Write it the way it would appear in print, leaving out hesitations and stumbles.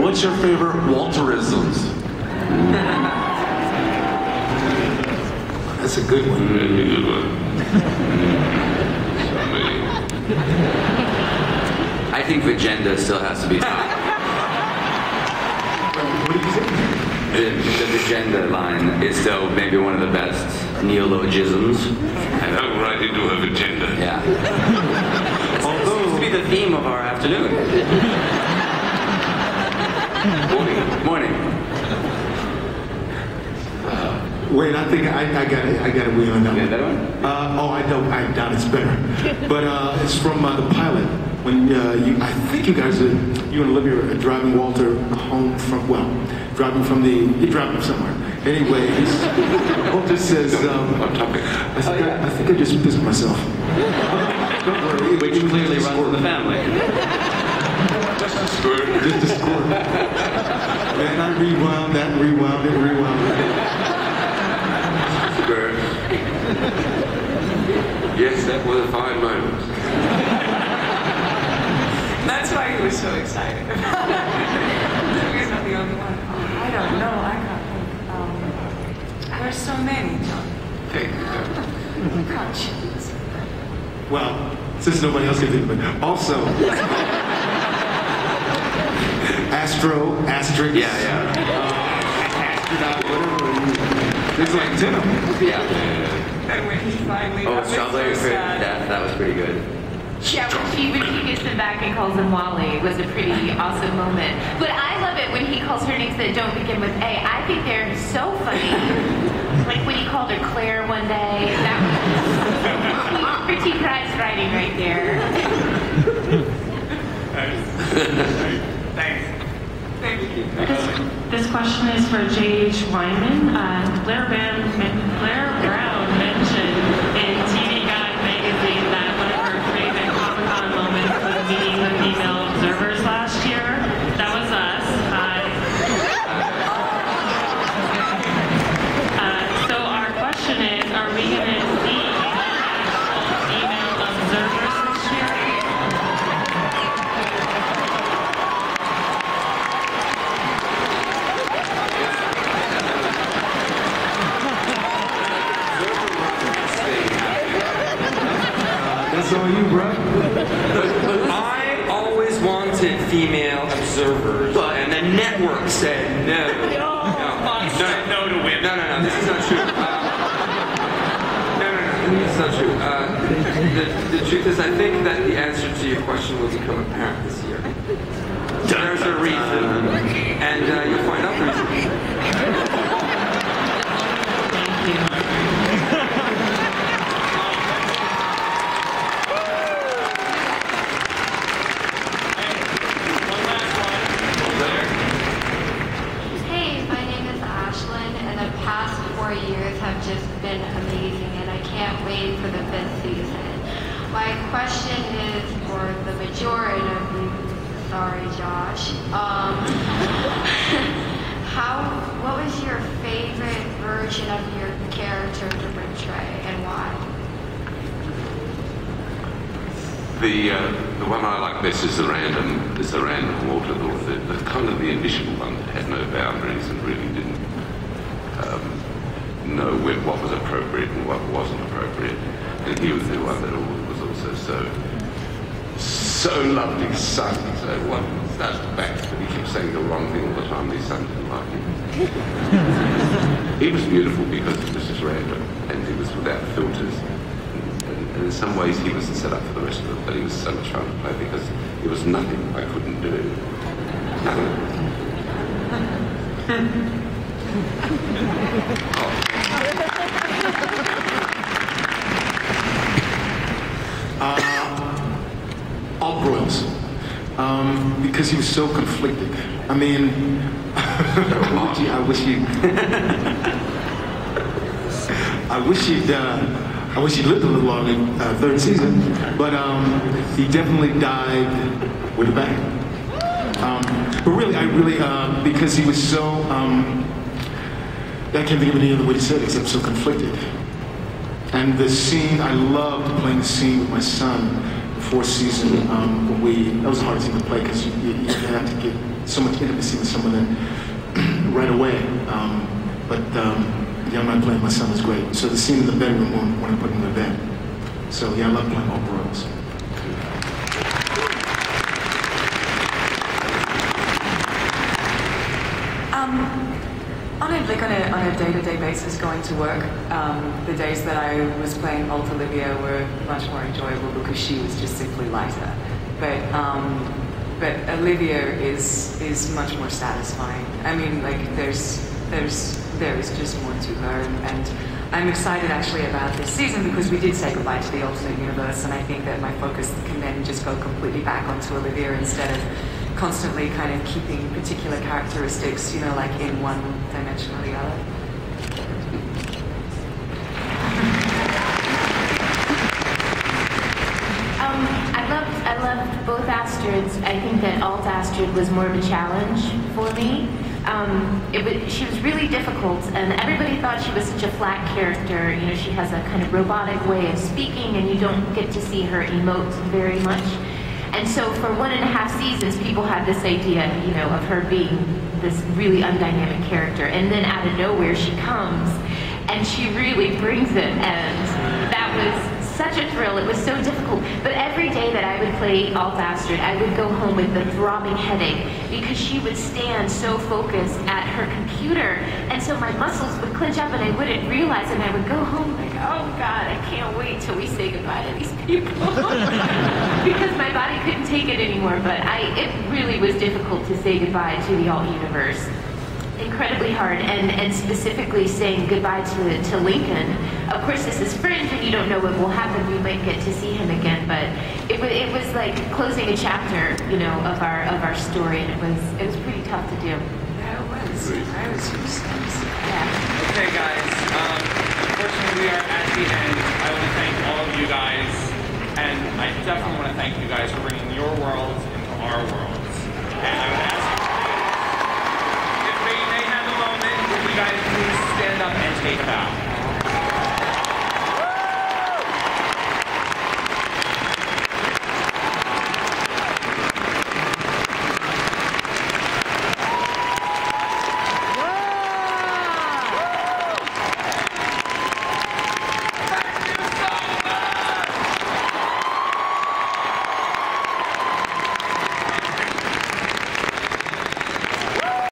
what's your favorite Walterisms? That's a good one. Really good one. I think the gender still has to be top. What did you say? The gender line is still maybe one of the best neologisms. I don't right into her agenda. Yeah. It seems to be the theme of our afternoon. Morning. Wait, I think I got it. I got it. We on that You one. got that one? I doubt it's better. But it's from the pilot. When I think you guys you and Olivia are driving Walter home from you're driving somewhere. Anyways, Walter says, I think I just pissed myself. Don't worry. Which clearly runs in the family. Just a squirt. Just a squirt. Man, I rewound that, rewound it. Squirt. Yes, that was a fine moment. That's why he was so excited. He's not the only one. Oh, I don't know. I can't think. There's so many, John. Thank you. I can't choose. Well, since nobody else can think of it. Also, asterisk. Yeah. Astronaut, whatever. There's like 10 of them. Yeah. And when he finally Oh, got me Strawberry so Fruit. sad. That was pretty good. Yeah, when he gets them back and calls them Wally was a pretty awesome moment. But I love it when he calls her names that don't begin with A. I think they're so funny. Like when he called her Claire one day. That was pretty prize writing right there. Thanks. Thank you. This question is for J.H. Wyman. Blair Brown mentioned in TV Guide magazine that one of her favorite Comic-Con moments was meeting the female observers last year. That was us. So our question is, are we going to see actual female observers this year? That's on you, bro. I always wanted female observers, and the network said no. No to women. No, this is not true. This is not true. The truth is, I think that the answer to your question will become apparent this year. There's a reason, and you'll find out the reason. Thank you. For the 5th season. My question is for the majority of you. Sorry, Josh. What was your favorite version of your character to portray, and why? The one I like best is the random Walter, the kind of the initial one that had no boundaries and really didn't know what was appropriate and what wasn't appropriate. And he was the one that was also so loved his son. So what starts to back, but he kept saying the wrong thing all the time. His son didn't like him. He was beautiful because it was just random, and he was without filters. And in some ways he was set up for the rest of it, but he was so much fun to play because it was nothing I couldn't do. Nothing. All broils. Because he was so conflicted. I mean, I wish he'd lived a little longer in 3rd season, but he definitely died with a bang. But really, because he was so, I can't think of any other way to say it except so conflicted. And the scene, I loved playing the scene with my son, the 4th season, that was a hard scene to play because you have to get so much intimacy with someone that right away. But yeah, I'm not playing my son is great. So the scene in the bedroom when I put him in the bed. So yeah, I love playing all roles. On a day-to-day basis going to work, the days that I was playing Alt Olivia were much more enjoyable because she was just simply lighter. But Olivia is much more satisfying. I mean, like there is just more to her, and I'm excited actually about this season because we did say goodbye to the alternate universe, and I think that my focus can then just go completely back onto Olivia instead of constantly kind of keeping particular characteristics, you know, like in one dimension or the other. I loved both Astrids. I think that Alt Astrid was more of a challenge for me. She was really difficult, and everybody thought she was such a flat character. You know, she has a kind of robotic way of speaking, and you don't get to see her emote very much. And so for 1.5 seasons, people had this idea, you know, of her being this really undynamic character. And then out of nowhere, she comes, and she really brings it. And that was such a thrill. It was so difficult. But every day that I would play Alt Astrid, I would go home with a throbbing headache because she would stand so focused at her computer. And so my muscles would clench up and I wouldn't realize, and I would go home like, oh God, I can't wait till we say goodbye to these people. Because my body couldn't take it anymore. But it really was difficult to say goodbye to the Alt universe. Incredibly hard, and specifically saying goodbye to Lincoln. Of course, this is Fringe, and you don't know what will happen. We might get to see him again, but it was like closing a chapter, you know, of our story, and it was pretty tough to do. Yeah, it was. I was Yeah. Okay, guys. Unfortunately, we are at the end. I want to thank all of you guys, and I definitely want to thank you guys for bringing your worlds into our worlds. And I would ask you guys please stand up and take a bow.